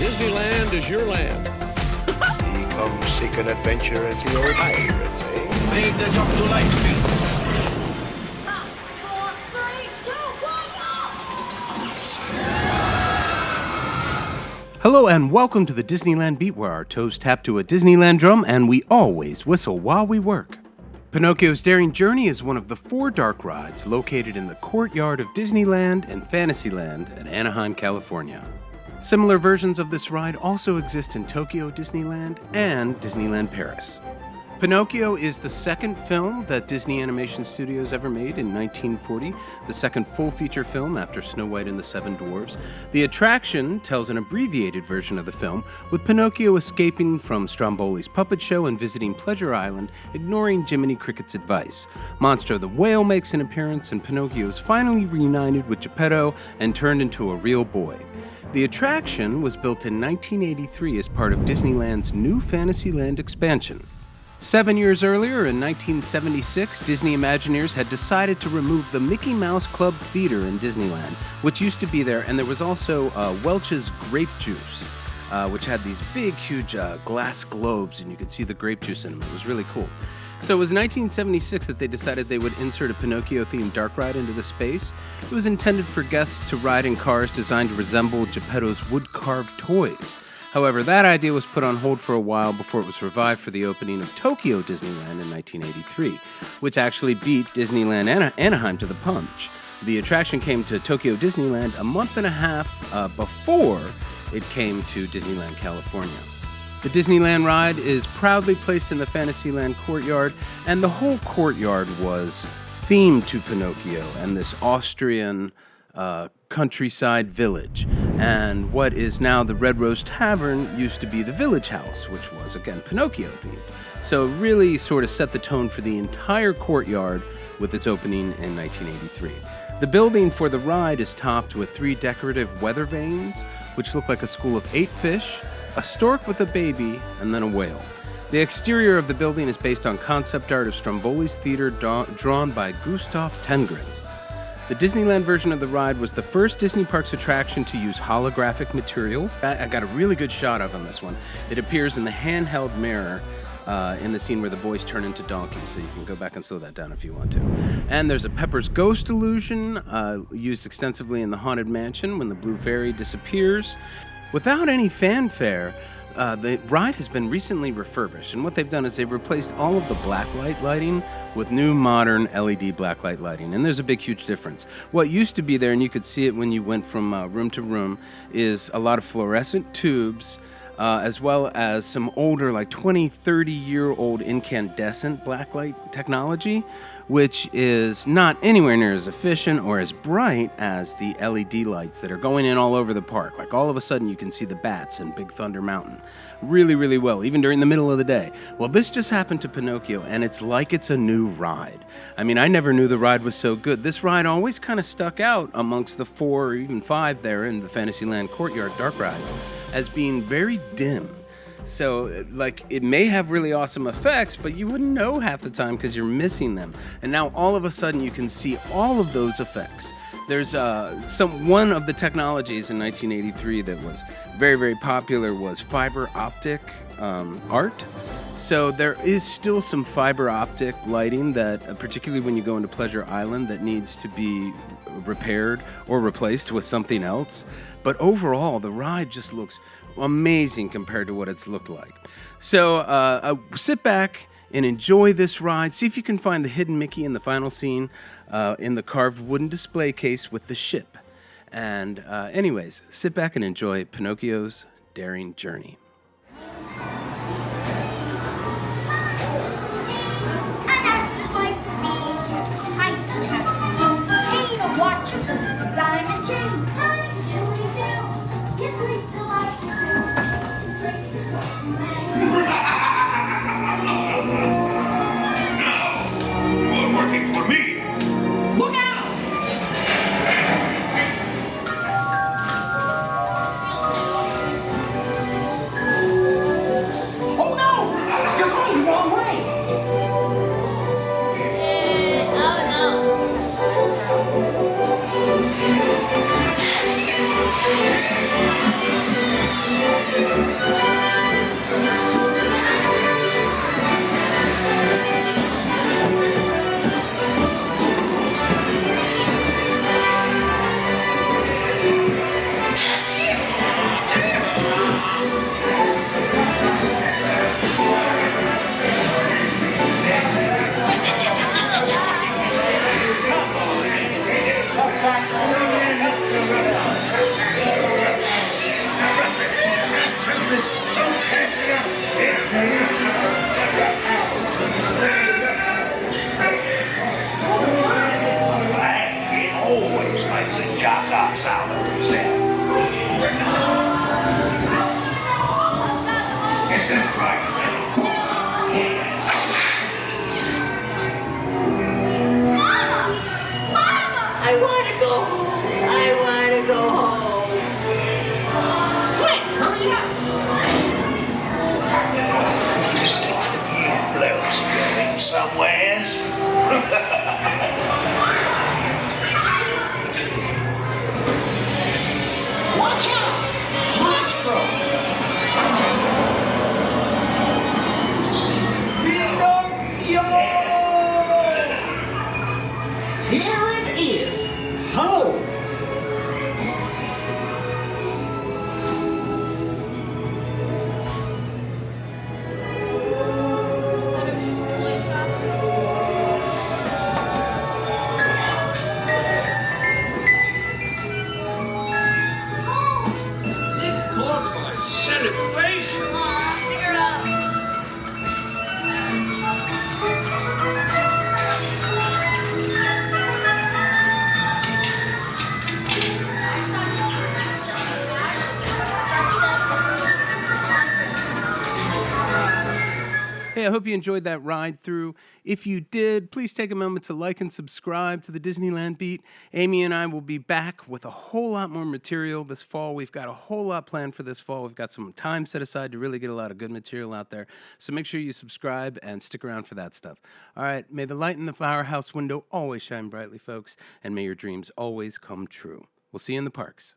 Disneyland is your land. Come seek an adventure at the old pirates, eh? Make the jump to light speed. 5, 4, 3, 2, 1, go! Hello and welcome to the Disneyland Beat, where our toes tap to a Disneyland drum and we always whistle while we work. Pinocchio's Daring Journey is one of the 4 dark rides located in the courtyard of Disneyland and Fantasyland at Anaheim, California. Similar versions of this ride also exist in Tokyo Disneyland and Disneyland Paris. Pinocchio is the second film that Disney Animation Studios ever made in 1940, the second full-feature film after Snow White and the Seven Dwarfs. The attraction tells an abbreviated version of the film, with Pinocchio escaping from Stromboli's puppet show and visiting Pleasure Island, ignoring Jiminy Cricket's advice. Monster the Whale makes an appearance, and Pinocchio is finally reunited with Geppetto and turned into a real boy. The attraction was built in 1983 as part of Disneyland's new Fantasyland expansion. 7 years earlier, in 1976, Disney Imagineers had decided to remove the Mickey Mouse Club Theater in Disneyland, which used to be there, and there was also Welch's Grape Juice, which had these big, huge glass globes, and you could see the grape juice in them. It was really cool. So it was 1976 that they decided they would insert a Pinocchio-themed dark ride into the space. It was intended for guests to ride in cars designed to resemble Geppetto's wood-carved toys. However, that idea was put on hold for a while before it was revived for the opening of Tokyo Disneyland in 1983, which actually beat Disneyland Anaheim to the punch. The attraction came to Tokyo Disneyland a month and a half before it came to Disneyland, California. The Disneyland ride is proudly placed in the Fantasyland courtyard, and the whole courtyard was themed to Pinocchio and this Austrian countryside village. And what is now the Red Rose Tavern used to be the Village House, which was, again, Pinocchio themed. So it really sort of set the tone for the entire courtyard with its opening in 1983. The building for the ride is topped with 3 decorative weather vanes, which look like a school of 8 fish, a stork with a baby, and then a whale. The exterior of the building is based on concept art of Stromboli's theater drawn by Gustav Tengren. The Disneyland version of the ride was the first Disney Parks attraction to use holographic material. I got a really good shot of on this one. It appears in the handheld mirror in the scene where the boys turn into donkeys, so you can go back and slow that down if you want to. And there's a Pepper's Ghost illusion used extensively in the Haunted Mansion when the Blue Fairy disappears. Without any fanfare, the ride has been recently refurbished, and what they've done is they've replaced all of the blacklight lighting with new modern LED blacklight lighting, and there's a big, huge difference. What used to be there, and you could see it when you went from room to room, is a lot of fluorescent tubes, as well as some older, like 20, 30-year-old incandescent blacklight technology, which is not anywhere near as efficient or as bright as the LED lights that are going in all over the park. Like all of a sudden you can see the bats in Big Thunder Mountain really, really well, even during the middle of the day. Well, this just happened to Pinocchio, and it's like it's a new ride. I mean, I never knew the ride was so good. This ride always kind of stuck out amongst the 4 or even 5 there in the Fantasyland courtyard dark rides as being very dim. So, like, it may have really awesome effects, but you wouldn't know half the time because you're missing them. And now all of a sudden you can see all of those effects. There's one of the technologies in 1983 that was very, very popular was fiber optic art. So there is still some fiber optic lighting that, particularly when you go into Pleasure Island, that needs to be repaired or replaced with something else. But overall, the ride just looks amazing compared to what it's looked like. So sit back and enjoy this ride. See if you can find the hidden Mickey in the final scene in the carved wooden display case with the ship. And anyways, sit back and enjoy Pinocchio's Daring Journey. Actors like me, Tyson has some pain of watching diamond chain. Here we go. Kiss leads the light. Now, you are working for me. Look out! Oh no! You're going the wrong way! Oh no. celebration. Aw, figure out. Hey, I hope you enjoyed that ride through. If you did, please take a moment to like and subscribe to the Disneyland Beat. Amy and I will be back with a whole lot more material this fall. We've got a whole lot planned for this fall. We've got some time set aside to really get a lot of good material out there. So make sure you subscribe and stick around for that stuff. All right, may the light in the firehouse window always shine brightly, folks, and may your dreams always come true. We'll see you in the parks.